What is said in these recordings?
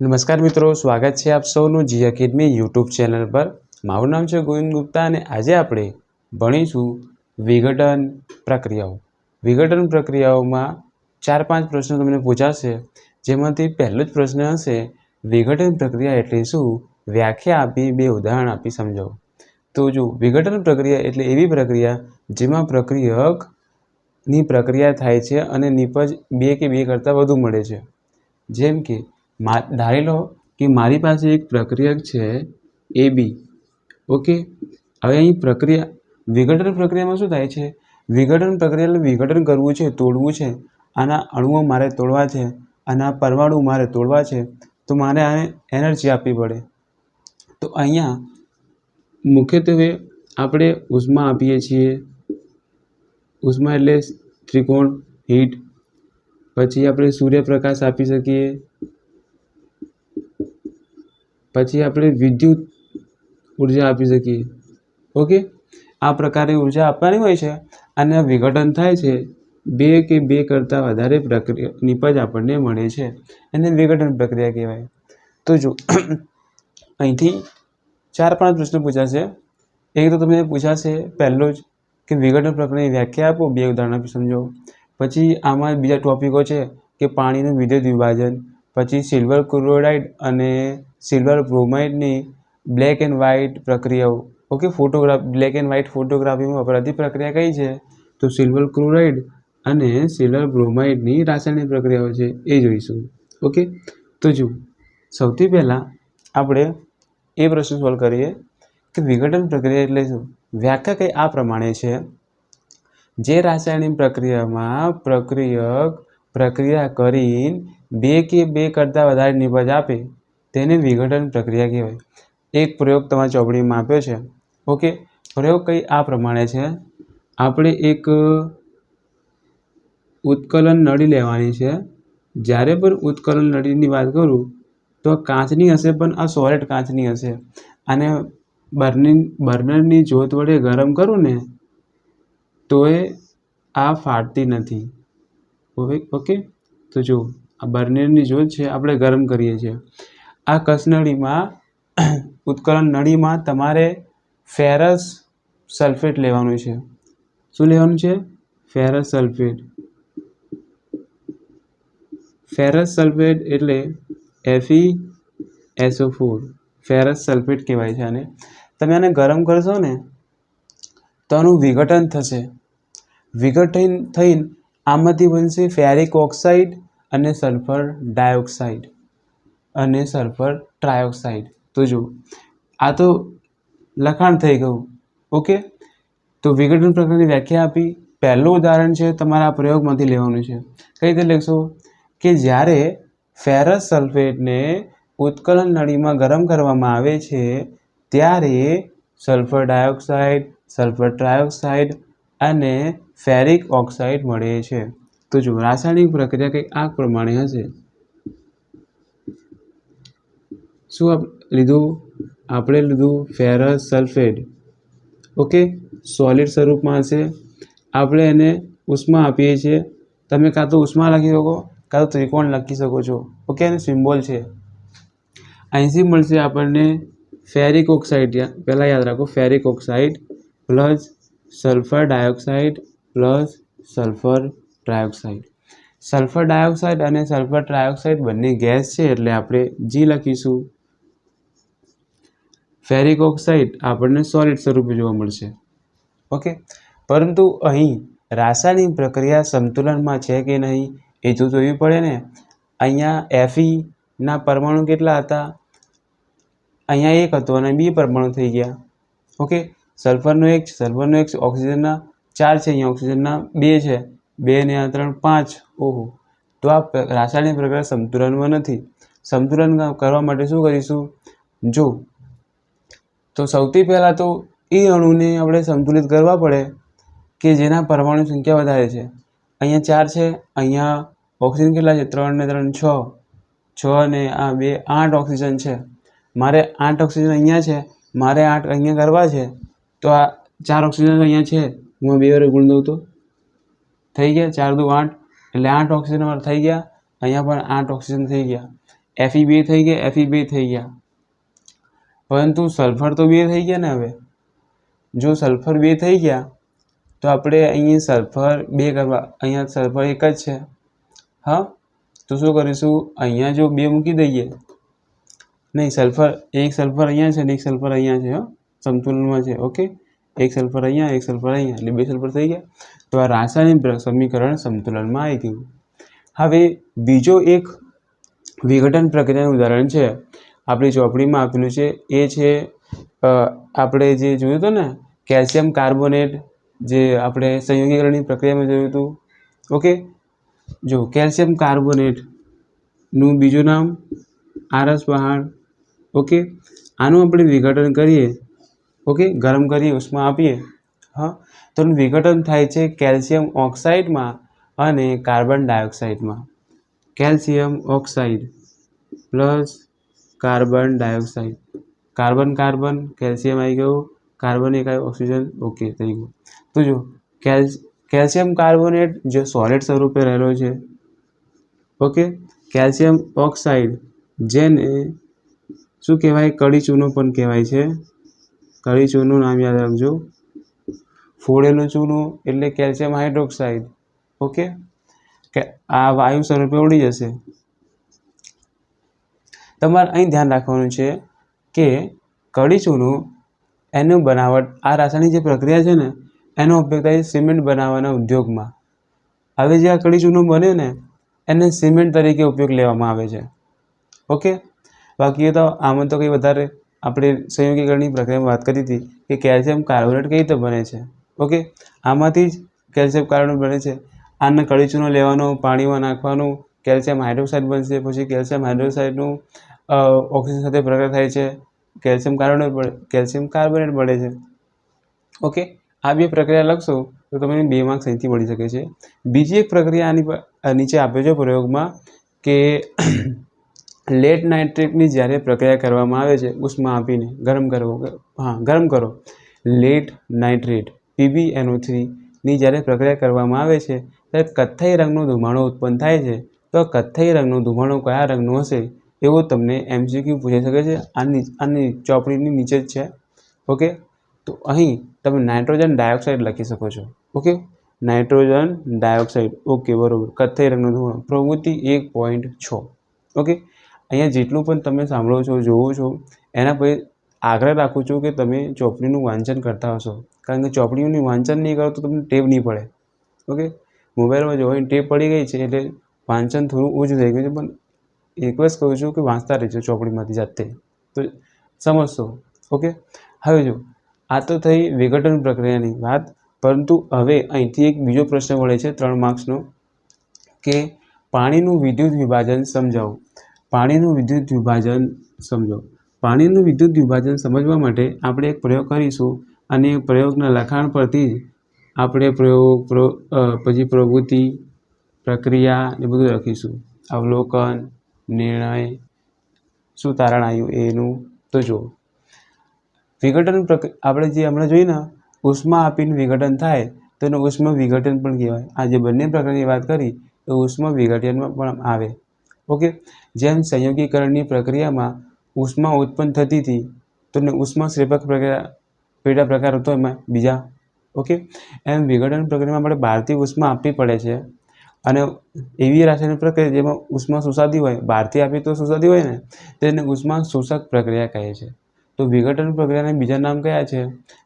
નમસ્કાર મિત્રો, સ્વાગત છે આપ સૌનું જી એકેડમી યુટ્યુબ ચેનલ પર। મારું નામ છે ગોવિંદ ગુપ્તા અને આજે આપણે ભણીશું વિઘટન પ્રક્રિયાઓ। વિઘટન પ્રક્રિયાઓમાં 4-5 પ્રશ્નો તમને પૂછાશે, જેમાંથી પહેલો જ પ્રશ્ન હશે વિઘટન પ્રક્રિયા એટલે શું, વ્યાખ્યા આપી, 2 ઉદાહરણ આપી સમજાવો। તો જો વિઘટન પ્રક્રિયા એટલે એવી પ્રક્રિયા જેમાં પ્રક્રિયકની પ્રક્રિયા થાય છે અને નિપજ 2 કે 2 કરતાં વધુ મળે છે। જેમ કે ધારી લો કે મારી પાસે એક પ્રક્રિયક છે AB, ઓકે। હવે અહીં વિઘટન પ્રક્રિયામાં શું થાય છે, વિઘટન પ્રક્રિયા એટલે વિઘટન કરવું છે, તોડવું છે। આના અણુઓ મારે તોડવા છે, આના પરમાણુ મારે તોડવા છે, તો મારે આને એનર્જી આપવી પડે। તો અહીંયા મુખ્યત્વે આપણે ઉષ્મા આપીએ છીએ, ઉષ્મા એટલે ત્રિકોણ હીટ। પછી આપણે સૂર્યપ્રકાશ આપી શકીએ, પછી આપણે વિદ્યુત ઉર્જા આપી શકીએ, ઓકે। આ પ્રકારની ઉર્જા આપવાની હોય છે અને વિઘટન થાય છે, 2 કે 2 કરતાં વધારે નિપજ આપણને મળે છે, એને વિઘટન પ્રક્રિયા કહેવાય। તો જો અહીંથી 4-5 પ્રશ્નો પૂછાશે। એક તો તમને પૂછાશે પહેલો જ કે વિઘટન પ્રક્રિયાની વ્યાખ્યા આપો, 2 ઉદાહરણ આપી સમજાવો। પછી આમાં બીજા ટોપિકો છે કે પાણીનું વિદ્યુત વિભાજન, પછી સિલ્વર ક્લોરાઇડ અને સિલ્વર બ્રોમાઇડની બ્લેક એન્ડ વ્હાઇટ પ્રક્રિયાઓ, ઓકે। બ્લેક એન્ડ વ્હાઇટ ફોટોગ્રાફીમાં વપરાતી પ્રક્રિયા કઈ છે, તો સિલ્વર ક્લોરાઇડ અને સિલ્વર બ્રોમાઇડની રાસાયણિક પ્રક્રિયાઓ છે, એ જોઈશું, ઓકે। તો જો સૌથી પહેલાં આપણે એ પ્રશ્ન સોલ્વ કરીએ કે વિઘટન પ્રક્રિયા એટલે શું। વ્યાખ્યા કંઈ આ પ્રમાણે છે, જે રાસાયણિક પ્રક્રિયામાં પ્રક્રિયક પ્રક્રિયા કરીને 2 કે 2 કરતાં વધારે નિપજ આપે તેને વિઘટન પ્રક્રિયા કહેવાય। એક પ્રયોગ તમારી ચોપડીમાં આપ્યો છે, ઓકે। પ્રયોગ કંઈ આ પ્રમાણે છે, આપણે એક ઉત્કલન નળી લેવાની છે। જ્યારે પણ ઉત્કલન નળીની વાત કરું તો કાચની હશે, પણ આ સોલિડ કાચની હશે। અને બર્નરની જ્યોત વડે ગરમ કરું ને તોય આ ફાટતી નથી, ઓકે। તો જો આ બર્નરની જ્યોત છે, આપણે ગરમ કરીએ છીએ। આ કસનળીમાં ઉત્કલન નળીમાં તમારે ફેરસ સલ્ફેટ લેવાનું છે। શું લેવાનું છે? Ferrous sulphate. ફેરસ સલ્ફેટ એટલે FeSO4, ફેરસ સલ્ફેટ કહેવાય છે આને। તમે આને ગરમ કરશો ને તો આનું વિઘટન થશે। વિઘટન થઈને આમાંથી બનશે ફેરિક ઓક્સાઇડ અને સલ્ફર ડાયોક્સાઇડ અને સલ્ફર ટ્રાયોક્સાઇડ। તો જો આ તો લખાણ થઈ ગયું, ઓકે। તો વિઘટન પ્રક્રિયાની વ્યાખ્યા આપી। પહેલું ઉદાહરણ છે તમારા પ્રયોગમાંથી લેવાનું છે। કઈ રીતે લખશો કે જ્યારે ફેરસ સલ્ફેટને ઉત્કલન નળીમાં ગરમ કરવામાં આવે છે ત્યારે સલ્ફર ડાયોક્સાઇડ, સલ્ફર ટ્રાયોક્સાઇડ અને ફેરિક ઓક્સાઇડ મળે છે। તો જો રાસાયણિક પ્રક્રિયા કંઈ આ પ્રમાણે હશે। શું લીધું? આપણે લીધું ફેરસ સલ્ફેટ, ઓકે। સોલિડ સ્વરૂપમાં હશે। આપણે એને ઉષ્મા આપીએ છીએ। તમે કાં તો ઉષ્મા લખી શકો, કાં તો ત્રિકોણ લખી શકો છો, ઓકે। એનો સિમ્બોલ છે। અહીંથી મળશે આપણને ફેરિક ઓક્સાઇડ, પહેલાં યાદ રાખો, ferric oxide plus sulphur dioxide plus sulphur trioxide. Sulphur dioxide અને સલ્ફર ટ્રાયોક્સાઇડ બંને ગેસ છે એટલે આપણે G લખીશું। ફેરિક ઓક્સાઇડ આપણને સોલિડ સ્વરૂપે જોવા મળશે, ઓકે। પરંતુ અહીં રાસાયણિક પ્રક્રિયા સંતુલનમાં છે કે નહીં એ તો જોવી પડે ને। અહીંયા Feના પરમાણુ કેટલા હતા? અહીંયા 1 હતો અને 2 પરમાણુ થઈ ગયા, ઓકે। સલ્ફરનો 1 છે, સલ્ફરનો 1 છે, ઓક્સિજનના 4 છે, અહીંયા ઓક્સિજનના 2 છે, 2 ને 3 5, ઓહો। તો આ રાસાયણિક પ્રક્રિયા સંતુલનમાં નથી। સંતુલન કરવા માટે શું કરીશું? જો તો સૌથી પહેલાં તો એ અણુને આપણે સંતુલિત કરવા પડે કે જેના પરમાણુ સંખ્યા વધારે છે। અહીંયા 4 છે, અહીંયા ઓક્સિજન કેટલા છે? 3 ને 3 6, 6 ને આ 2 8 ઓક્સિજન છે। મારે 8 ઓક્સિજન અહીંયા છે, મારે 8 અહીંયા કરવા છે, તો આ 4 ઓક્સિજન અહીંયા છે, હું 2 વડે ગુણ દઉં તો થઈ ગયા, 4 દુ 8, એટલે 8 ઓક્સિજન મારે થઈ ગયા। અહીંયા પણ 8 ઓક્સિજન થઈ ગયા। Fe2 થઈ ગયા, Fe2 થઈ ગયા, પરંતુ સલ્ફર તો 2 થઈ ગયા ને. હવે જો સલ્ફર 2 થઈ ગયા તો આપણે અહીંયા સલ્ફર 2 કરવા, અહીંયા સલ્ફર 1 જ છે. હા, તો શું કરીશું, અહીંયા જો 2 મૂકી દઈએ, નહીં સલ્ફર એક સલ્ફર અહીંયા છે ને એક સલ્ફર અહીંયા છે. સમતુલનમાં છે. ઓકે, એક સલ્ફર અહીંયા, એક સલ્ફર અહીંયા, એટલે 2 સલ્ફર થઈ ગયા. તો આ રાસાયણિક સમીકરણ સમતુલનમાં આવી ગયું. હવે બીજો એક વિઘટન પ્રક્રિયાનું ઉદાહરણ છે, આપણી ચોપડીમાં આપેલું છે. એ છે આપણે જે જોયું હતું ને કેલ્શિયમ કાર્બોનેટ, જે આપણે સંયોગીકરણની પ્રક્રિયામાં જોયું હતું. ઓકે, જો કેલ્શિયમ કાર્બોનેટનું બીજું નામ આરસ પહાડ. ઓકે, આનું આપણે વિઘટન કરીએ. ઓકે, ગરમ કરીએ, ઉષ્મા આપીએ. હા, તો વિઘટન થાય છે કેલ્શિયમ ઓક્સાઇડમાં અને કાર્બન ડાયોક્સાઇડમાં. Calcium oxide plus carbon dioxide, carbon carbon calcium આવી ગયું, કાર્બન એક આવ્યું, ઓક્સિજન. ઓકે, થઈ ગયું. તો જો કેલ્શિયમ કાર્બોનેટ જે સોલિડ સ્વરૂપે રહેલો છે. ઓકે, કેલ્શિયમ ઓક્સાઇડ જેને શું કહેવાય, કડી ચૂનો પણ કહેવાય છે. કડી ચૂનું નામ યાદ રાખજો. ફોડેલું ચૂનું એટલે કેલ્શિયમ હાઇડ્રોક્સાઇડ. ઓકે, કે આ વાયુ સ્વરૂપે ઉડી જશે. તમારે અહીં ધ્યાન રાખવાનું છે કે કડી ચૂનું એનું બનાવટ, આ રાસાયણિક જે પ્રક્રિયા છે ને એનો ઉપયોગ થાય સિમેન્ટ બનાવવાના ઉદ્યોગમાં. હવે જે આ કડી ચૂનું બને ને એને સિમેન્ટ તરીકે ઉપયોગ લેવામાં આવે છે. ઓકે, બાકી તો આમાં તો કંઈ વધારે આપણે સંયોગીકરણની પ્રક્રિયામાં વાત કરી હતી કે કેલ્શિયમ કાર્બોનેટ કઈ રીતે બને છે. ઓકે, આમાંથી જ કેલ્શિયમ કાર્બોનેટ બને છે. આને કડી ચૂનો લેવાનો, પાણીમાં નાખવાનું, કેલ્શિયમ હાઇડ્રોક્સાઇડ બનશે. પછી કેલ્શિયમ હાઇડ્રોક્સાઇડનું ઓક્સિજન સાથે પ્રક્રિયા થાય છે, કેલ્શિયમ કાર્બોનેટ બને છે. ઓકે, આ બે પ્રક્રિયા લખશો તો તમને 2 માર્ક્સ અહીંથી મળી શકે છે. બીજી એક પ્રક્રિયા આની નીચે આપ્યો છે પ્રયોગમાં કે લેડ નાઇટ્રેટની જ્યારે પ્રક્રિયા કરવામાં આવે છે ઉષ્મા આપીને, ગરમ કરો. લેડ નાઇટ્રેટ PbNO3ની જ્યારે પ્રક્રિયા કરવામાં આવે છે ત્યારે કથ્થાઈ રંગનો ધુમાડો ઉત્પન્ન થાય છે. તો કથ્થાઈ રંગનો ધુમાડો કયા રંગનો હશે એવો તમને MCQ પૂછાઈ શકે છે. આની ચોપડીની નીચે જ છે. ઓકે, તો અહીં તમે નાઇટ્રોજન ડાયોક્સાઇડ લખી શકો છો. Okay, nitrogen dioxide. ઓકે, બરાબર, કથ્થાઈ રંગનો ધુમાડો. પ્રવૃત્તિ 1.6. ઓકે, અહીંયા જેટલું પણ તમે સાંભળો છો, જોવો છો, એના પછી આગ્રહ રાખું છું કે તમે ચોપડીનું વાંચન કરતા હશો. કારણ કે ચોપડીનું વાંચન નહીં કરો તો તમને ટેવ નહીં પડે. ઓકે, મોબાઈલમાં જોવાની ટેવ પડી ગઈ છે એટલે વાંચન થોડું ઓછું થઈ ગયું છે. પણ રિક્વેસ્ટ કરું છું કે વાંચતા રહેજો ચોપડીમાંથી જાતે, તો સમજશો. ઓકે, હવે જો આ તો થઈ વિઘટન પ્રક્રિયાની વાત, પરંતુ હવે અહીંથી એક બીજો પ્રશ્ન મળે છે 3 માર્ક્સનો કે પાણીનું વિદ્યુત વિભાજન સમજાવો. પાણીનું વિદ્યુત વિભાજન સમજો. પાણીનું વિદ્યુત વિભાજન સમજવા માટે આપણે એક પ્રયોગ કરીશું અને પ્રયોગના લખાણ પરથી આપણે પછી પ્રવૃત્તિ, પ્રક્રિયા એ બધું લખીશું. અવલોકન, નિર્ણય, શું તારણ આવ્યું એનું. તો જો વિઘટન આપણે જે હમણાં જોઈ ને ઉષ્મા આપીને વિઘટન થાય તો એને ઉષ્મા વિઘટન પણ કહેવાય. આ જે બંને પ્રકારની વાત કરી એ ઉષ્મા વિઘટનમાં પણ આવે. ઓકે, જેમ સંયોગીકરણની પ્રક્રિયામાં ઉષ્મા ઉત્પન્ન થતી હતી તો એને ઉષ્મા ક્ષેપક પેટા પ્રકાર હતો એમાં બીજા. ઓકે, એમ વિઘટન પ્રક્રિયામાં આપણે બહારથી ઉષ્મા આપવી પડે છે અને એવી રાસાયણિક પ્રક્રિયા જેમાં ઉષ્મા શોષાતી હોય, બહારથી આપી તો શોષાતી હોય ને, તો એને ઉષ્મા શોષક પ્રક્રિયા કહે છે. તો વિઘટન પ્રક્રિયાના બીજા નામ કયા છે?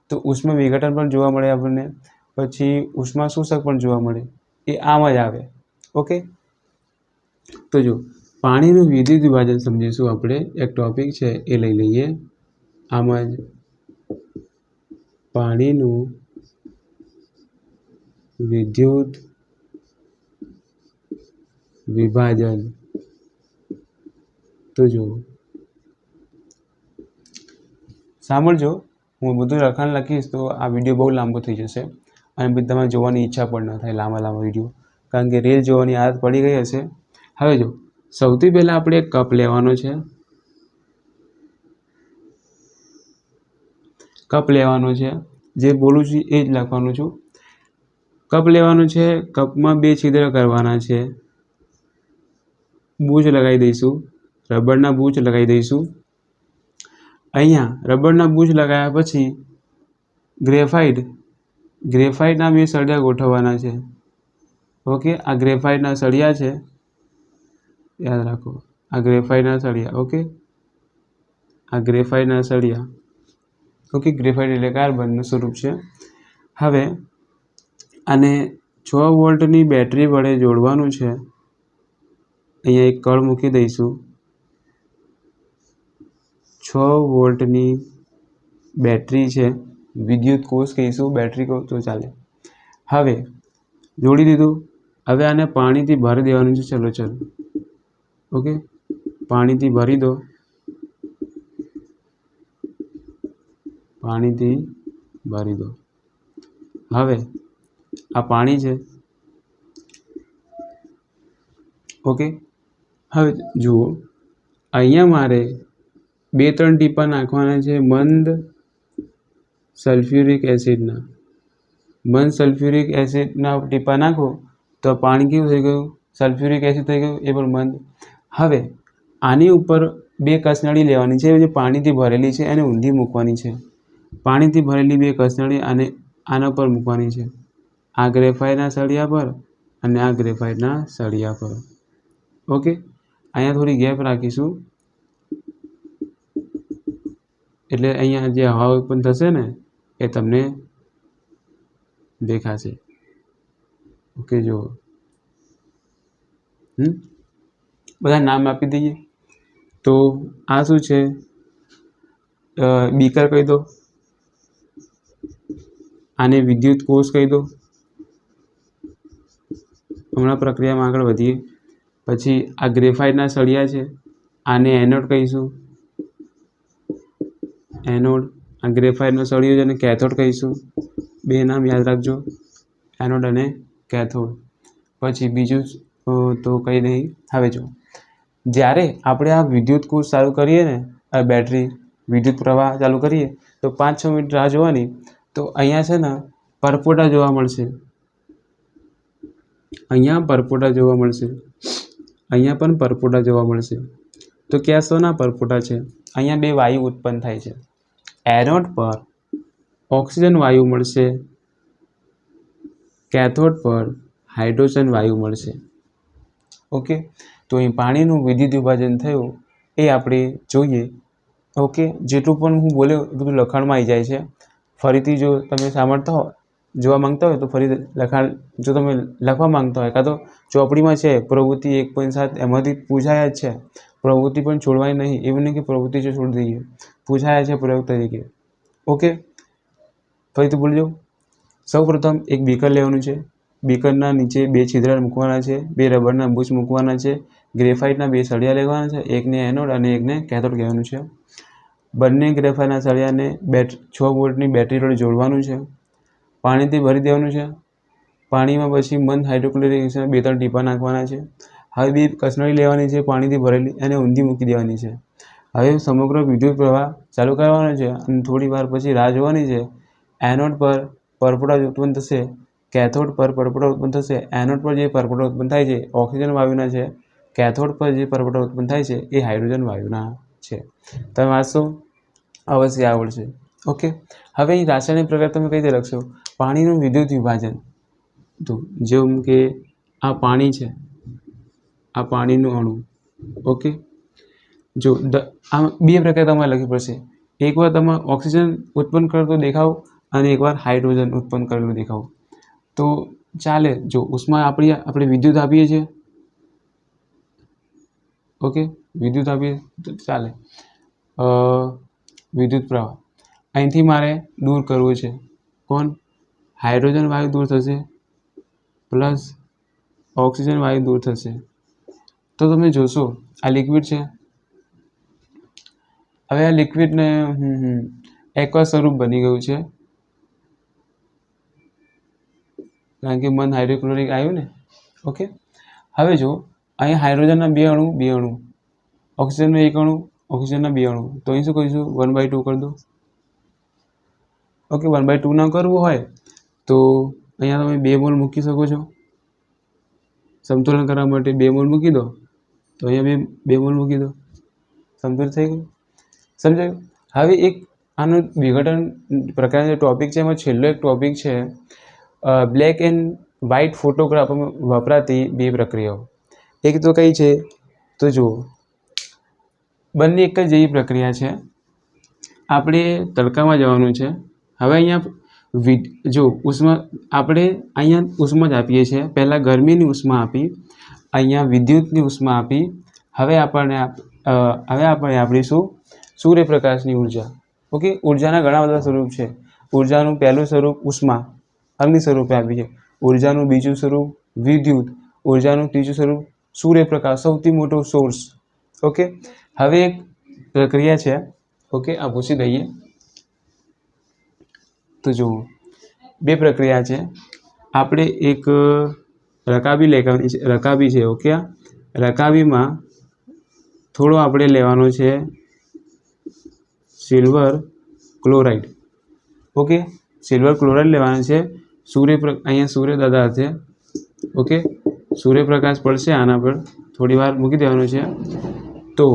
તો ઉષ્મા વિઘટન પણ જોવા મળે આપણને, પછી ઉષ્મા શોષક પણ જોવા મળે. એ આમ જ આવે. ઓકે, તો જો પાણીનું વિદ્યુત વિભાજન સમજીશું આપણે. એક ટોપિક છે એ લઈ લઈએ. આમ જ પાણીનું વિદ્યુત વિભાજન. તો જો સાંભળજો, હું બધું લખાણ લખીશ તો આ વિડીયો બહુ લાંબો થઈ જશે અને પછી તમારે જોવાની ઈચ્છા પણ ન થાય લાંબા વિડીયો, કારણ કે રીલ જોવાની આદત પડી ગઈ હશે. હવે જો સૌથી પહેલાં આપણે એક કપ લેવાનો છે. કપ લેવાનો છે, જે બોલું છું એ જ લખવાનું છું. કપ લેવાનો છે, કપમાં 2 છિદ્ર કરવાના છે, બૂચ લગાવી દઈશું રબરના બૂચ લગાવી દઈશું. અહીંયા રબરના બૂચ લગાવ્યા પછી ગ્રેફાઇટના 2 સળિયા ગોઠવવાના છે. ઓકે, આ ગ્રેફાઇટના સળિયા છે, યાદ રાખો, આ ગ્રેફાઇટના સળિયા. ઓકે, આ ગ્રેફાઇટના સળિયા. ઓકે, ગ્રેફાઇટ એટલે કાર્બનનું સ્વરૂપ છે. હવે આને 6 વોલ્ટની બેટરી વડે જોડવાનું છે. અહીંયા એક કળ મૂકી દઈશું. 6 વોલ્ટની બેટરી છે, વિદ્યુત કોષ કહીશું, બેટરી કહો તો ચાલે. હવે જોડી દીધું. હવે આને પાણીથી ભરી દેવાનું છે. ચલો. ઓકે, પાણીથી ભરી દો. હવે આ પાણી છે. ઓકે, હવે જુઓ, અહીંયા મારે 2-3 ટીપા નાખવાના છે મંદ સલ્ફ્યુરિક એસિડના ટીપા નાખો તો પાણી કેવું થઈ ગયું? સલ્ફ્યુરિક એસિડ થઈ ગયું, એ પણ મંદ. હવે આની ઉપર 2 કસનળી લેવાની છે, જે પાણીથી ભરેલી છે, અને ઊંધી મૂકવાની છે. પાણીથી ભરેલી 2 કસનળી આના પર મૂકવાની છે, આ ગ્રેફાઇટના સળિયા પર અને આ ગ્રેફાઇટના સળિયા પર. ઓકે, અહીંયા થોડી ગેપ રાખીશું, એટલે અહીંયા જે હવા ઉત્પન્ન થશે ને એ તમને દેખાશે. ઓકે, જુઓ, બધા નામ આપી દઈએ. તો આ શું છે? બીકર કહી દો, આને વિદ્યુત કોષ કહી દો. હમણાં પ્રક્રિયામાં આગળ વધીએ. પછી આ ગ્રેફાઇટના સળિયા છે, આને એનોડ કહીશું. આ ગ્રેફાઇટનો સળિયો છે, અને કેથોડ કહીશું. 2 નામ યાદ રાખજો, એનોડ અને કેથોડ. પછી બીજું તો કંઈ નહીં. હવે જો, જ્યારે આપણે આ વિદ્યુત કોષ ચાલુ કરીએ ને, આ બેટરી વિદ્યુત પ્રવાહ ચાલુ કરીએ તો 5-6 મિનિટ રાહ જોવાની. તો અહીંયા છે ને પરપોટા જોવા મળશે. અહીંયા પણ પરપોટા જોવા મળશે. તો ક્યાં શોના પરપોટા છે? અહીંયા 2 વાયુ ઉત્પન્ન થાય છે. એનોડ પર ઓક્સિજન વાયુ મળશે, કેથોડ પર હાઇડ્રોજન વાયુ મળશે. ઓકે, તો અહીં પાણીનું વિદ્યુત વિભાજન થયું એ આપણે જોઈએ. ઓકે, જેટલું પણ હું બોલ્યો બધું લખાણમાં આવી જાય છે. ફરીથી જો તમે સાંભળતા હો, જોવા માંગતા હોય તો ફરી લખાણ, જો તમે લખવા માંગતા હોય, કાં તો ચોપડીમાં છે પ્રવૃત્તિ 1.7, એમાંથી પૂછાયા જ છે. પ્રવૃત્તિ પણ છોડવાની નહીં, એવું નહીં કે પ્રવૃત્તિ છે છોડી દઈએ, પૂછાયા છે પ્રયોગ તરીકે. ઓકે, ફરીથી બોલજો. સૌપ્રથમ એક બીકર લેવાનું છે. બીકરના નીચે 2 છિદ્ર મૂકવાના છે, 2 રબરના બૂચ મૂકવાના છે, ગ્રેફાઇટના 2 સળિયા લેવાના છે, એકને એનોડ અને એકને કેથોડ કહેવાનું છે. બંને ગ્રેફાઇટના સળિયાને 6 વોલ્ટની બેટરી વડે જોડવાનું છે. પાણીથી ભરી દેવાનું છે. પાણીમાં પછી મંદ હાઇડ્રોક્લોરિક એસિડના 2-3 ટીપા નાખવાના છે. હવે 2 કસનળી લેવાની છે પાણીથી ભરેલી, એને ઊંધી મૂકી દેવાની છે. હવે સમગ્ર વિદ્યુત પ્રવાહ ચાલુ કરવાનો છે, અને થોડી વાર પછી રાહ જોવાની છે. એનોડ પર પરપોટા ઉત્પન્ન થશે, કેથોડ પર પરપોટા ઉત્પન્ન થશે. એનોડ પર જે પરપોટા ઉત્પન્ન થાય છે ઓક્સિજન વાયુના છે, કેથોડ પર જે પરપોટા ઉત્પન્ન થાય છે એ હાઇડ્રોજન વાયુના છે. તમે વાંચશો, અવશ્ય આવડશે. ઓકે, હવે અહીં રાસાયણિક પ્રકાર તમે કઈ રીતે લખશો? પાણીનું વિદ્યુત વિભાજન. તો જેમ કે આ પાણી છે, આ પાણીનું અણુ. ઓકે, જો આ 2 પ્રકાર તમારે લખવી પડશે. એકવાર તમે ઓક્સિજન ઉત્પન્ન કરતો દેખાવ અને એકવાર હાઇડ્રોજન ઉત્પન્ન કરેલું દેખાવ તો ચાલે. જો ઉષ્મા આપણે વિદ્યુત આપીએ છીએ. ઓકે, વિદ્યુત આપીએ તો ચાલે. વિદ્યુત પ્રવાહ અહીંથી મારે દૂર કરવું છે. કોણ? હાઇડ્રોજન વાયુ દૂર થશે, પ્લસ ઓક્સિજન વાયુ દૂર થશે. તો તમે જોશો આ લિક્વિડ છે. હવે આ લિક્વિડને એક્વા સ્વરૂપ બની ગયું છે, કારણ કે મંદ હાઇડ્રોક્લોરિક આવ્યું ને. ઓકે, હવે જો અહીં હાઇડ્રોજનના 2 અણુ, ઓક્સિજનનો 1 અણુ, ઓક્સિજનના 2 અણુ. તો અહીં શું કરીશું? 1/2 કરી દો. ઓકે, 1/2 ના કરવું હોય તો અહીંયા તમે 2 મોલ મૂકી શકો છો. સમતુલન કરવા માટે 2 મોલ મૂકી દો. તો અહીંયા 2 મોલ મૂકી દો. સમતુલિત થઈ ગયું, સમજાયું? હવે એક આનો વિઘટન પ્રકારનો ટોપિક છે, એમાં છેલ્લો એક ટોપિક છે બ્લેક એન્ડ વ્હાઇટ ફોટોગ્રાફમાં વપરાતી બે પ્રક્રિયાઓ. એક તો કઈ છે તો જુઓ, બંને એક જ જેવી પ્રક્રિયા છે. આપણે તડકામાં જવાનું છે. હવે અહીંયા જો ઉષ્મા આપણે અહીંયા ઉષ્મા જ આપીએ છીએ. પહેલાં ગરમીની ઉષ્મા આપી, અહીંયા વિદ્યુતની ઉષ્મા આપી. હવે આપણે આપીશું સૂર્યપ્રકાશની ઉર્જા. ઓકે, ઉર્જાના ઘણા બધા સ્વરૂપ છે. ઉર્જાનું પહેલું સ્વરૂપ ઉષ્મા, અગ્નિ સ્વરૂપે આપી છે. ઉર્જાનું બીજું સ્વરૂપ વિદ્યુત, ઉર્જાનું ત્રીજું સ્વરૂપ સૂર્યપ્રકાશ, સૌથી મોટો સોર્સ. ઓકે, હવે એક પ્રક્રિયા છે. ઓકે, આ પૂછી દઈએ તો જુઓ, બે પ્રક્રિયા છે. આપણે એક રકાબી લેવાની છે, રકાબી છે. ઓકે, રકાબીમાં થોડો આપણે લેવાનો છે silver chloride. Okay, silver chloride લેવાનું છે. અહીંયા સૂર્યદાદા છે. ઓકે, સૂર્યપ્રકાશ પડશે આના પર, થોડી વાર મૂકી દેવાનું છે. તો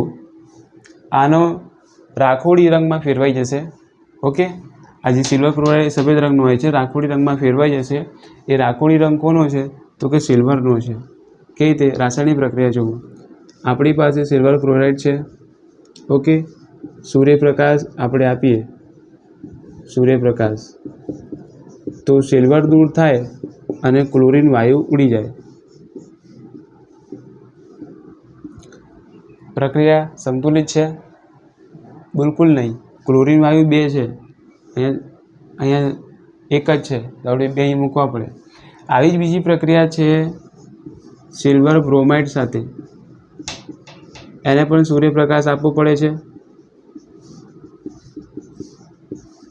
આનો રાખોડી રંગમાં ફેરવાઈ જશે. ઓકે, આ જે સિલ્વર ક્લોરાઇડ સફેદ રંગનો હોય છે, રાખોડી રંગમાં ફેરવાઈ જશે. એ રાખોડી રંગ કોનો છે તો કે સિલ્વરનો છે. કઈ રીતે? રાસાયણિક પ્રક્રિયા જુઓ, આપણી પાસે સિલ્વર ક્લોરાઇડ છે. ઓકે, સૂર્યપ્રકાશ આપણે આપીએ, સૂર્યપ્રકાશ, તો સિલ્વર દૂર થાય અને ક્લોરીન વાયુ ઉડી જાય. પ્રક્રિયા સંતુલિત છે? બિલકુલ નહીં. ક્લોરીન વાયુ બે છે, અહીંયા એક જ છે, તો આપણે બે અહીં મૂકવા પડે. આવી જ બીજી પ્રક્રિયા છે સિલ્વર બ્રોમાઇડ સાથે. એને પણ સૂર્યપ્રકાશ આપવો પડે છે.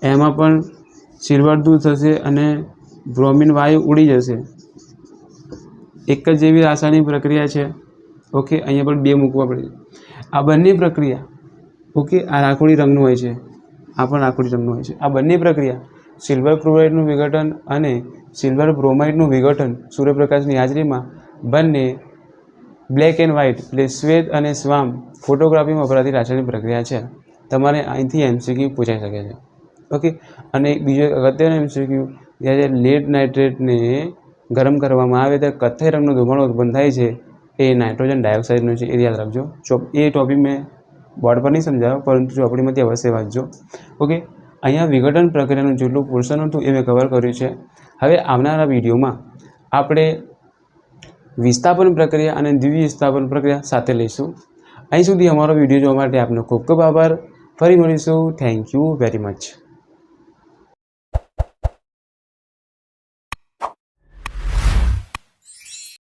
એમાં પણ સિલ્વર દૂર થશે અને બ્રોમિન વાયુ ઉડી જશે. એક જ જેવી રાસાયણિક પ્રક્રિયા છે. ઓકે, અહીંયા પણ બે મૂકવા પડે. આ બંને પ્રક્રિયા, ઓકે, આ રાખોડી રંગનું હોય છે, આ પણ રાખોડી રંગનું હોય છે. આ બંને પ્રક્રિયા સિલ્વર ક્લોરાઇડનું વિઘટન અને સિલ્વર બ્રોમાઇડનું વિઘટન સૂર્યપ્રકાશની હાજરીમાં બંને બ્લેક એન્ડ વ્હાઇટ એટલે શ્વેત અને શ્યામ ફોટોગ્રાફીમાં વપરાતી રાસાયણિક પ્રક્રિયા છે. તમારે અહીંથી MCQ પૂછાઈ શકે છે. ઓકે, અને બીજો અગત્યનો MCQ, જ્યારે લેડ નાઇટ્રેટને ગરમ કરવામાં આવે ત્યારે કથ્થઈ રંગનો ધુમાડો ઉત્પન્ન થાય છે, એ નાઇટ્રોજન ડાયોક્સાઇડનો છે. એ યાદ રાખજો. એ ટોપિક મેં બોર્ડ પર નહીં સમજાવ્યો, પરંતુ ચોપડીમાંથી અવશ્ય વાંચજો. ઓકે, અહીંયા વિઘટન પ્રક્રિયાનું જેટલું પોર્શન હતું એ મેં કવર કર્યું છે. હવે આવનારા વિડીયોમાં આપણે વિસ્થાપન પ્રક્રિયા અને દ્વિવિસ્થાપન પ્રક્રિયા સાથે લઈશું. અહીં સુધી અમારો વિડીયો જોવા માટે આપનો ખૂબ ખૂબ આભાર. ફરી મળીશું. Thank you very much.